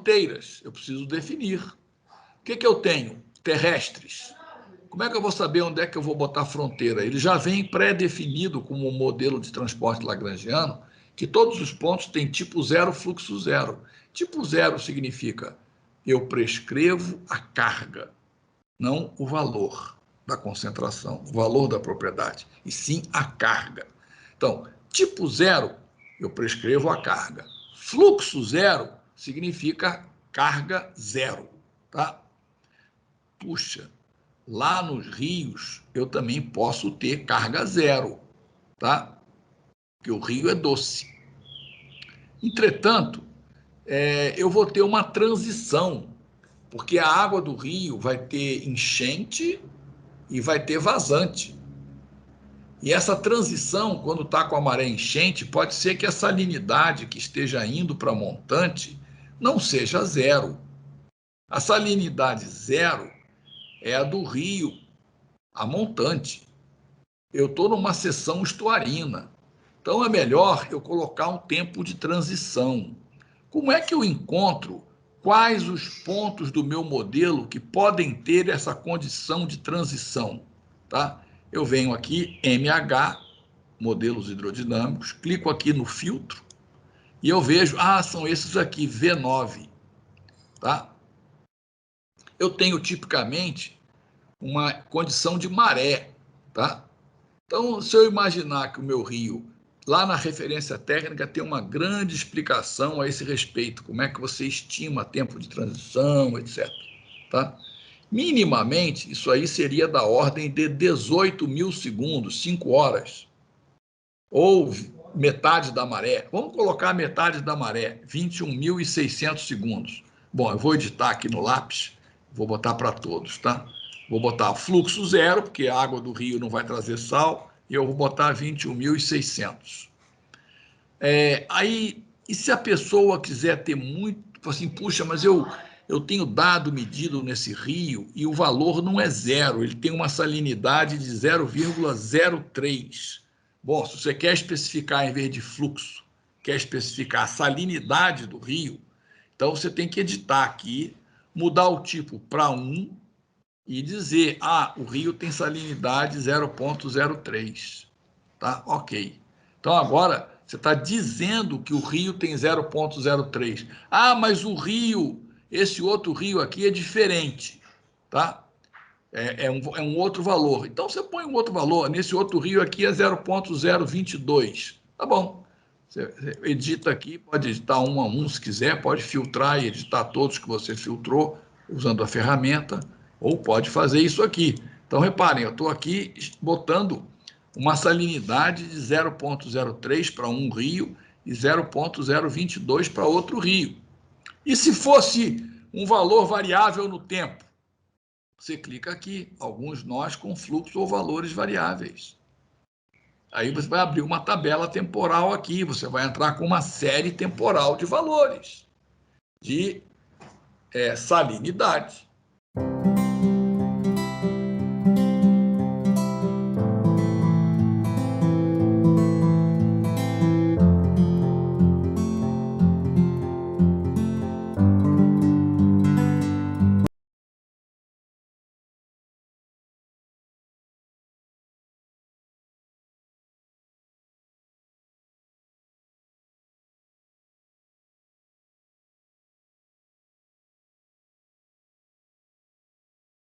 fronteiras, eu preciso definir. O que eu tenho? Terrestres. Como é que eu vou saber onde é que eu vou botar fronteira? Ele já vem pré-definido como um modelo de transporte lagrangiano, que todos os pontos têm tipo zero, fluxo zero. Tipo zero significa eu prescrevo a carga, não o valor da concentração, o valor da propriedade, e sim a carga. Então, tipo zero, eu prescrevo a carga. Fluxo zero significa carga zero, tá? Puxa, lá nos rios eu também posso ter carga zero, tá? Porque o rio é doce. Entretanto, eu vou ter uma transição, porque a água do rio vai ter enchente e vai ter vazante. E essa transição, quando está com a maré enchente, pode ser que a salinidade que esteja indo para montante não seja zero. A salinidade zero é a do rio, a montante. Eu estou numa seção estuarina. Então é melhor eu colocar um tempo de transição. Como é que eu encontro quais os pontos do meu modelo que podem ter essa condição de transição? Tá? Eu venho aqui, MH, modelos hidrodinâmicos, clico aqui no filtro e eu vejo, são esses aqui, V9. Tá? Eu tenho tipicamente uma condição de maré. Tá? Então, se eu imaginar que o meu rio, lá na referência técnica, tem uma grande explicação a esse respeito, como é que você estima tempo de transição, etc. Tá? Minimamente, isso aí seria da ordem de 18 mil segundos, 5 horas, ou metade da maré. Vamos colocar a metade da maré, 21.600 segundos. Bom, eu vou editar aqui no lápis, vou botar para todos, tá? Vou botar fluxo zero, porque a água do rio não vai trazer sal, e eu vou botar 21.600. Aí, e se a pessoa quiser ter muito, assim, puxa, mas eu tenho dado medido nesse rio e o valor não é zero, ele tem uma salinidade de 0,03. Bom, se você quer especificar em vez de fluxo, quer especificar a salinidade do rio, então você tem que editar aqui, mudar o tipo para 1 e dizer, o rio tem salinidade 0,03. Tá? Ok. Então agora você está dizendo que o rio tem 0,03. Mas o rio, esse outro rio aqui é diferente. Tá? É um outro valor. Então você põe um outro valor. Nesse outro rio aqui é 0,022. Tá bom. Você edita aqui, pode editar um a um se quiser, pode filtrar e editar todos que você filtrou usando a ferramenta, ou pode fazer isso aqui. Então reparem, eu estou aqui botando uma salinidade de 0,03 para um rio e 0,022 para outro rio. E se fosse um valor variável no tempo? Você clica aqui, alguns nós com fluxo ou valores variáveis. Aí você vai abrir uma tabela temporal aqui, você vai entrar com uma série temporal de valores, de salinidade.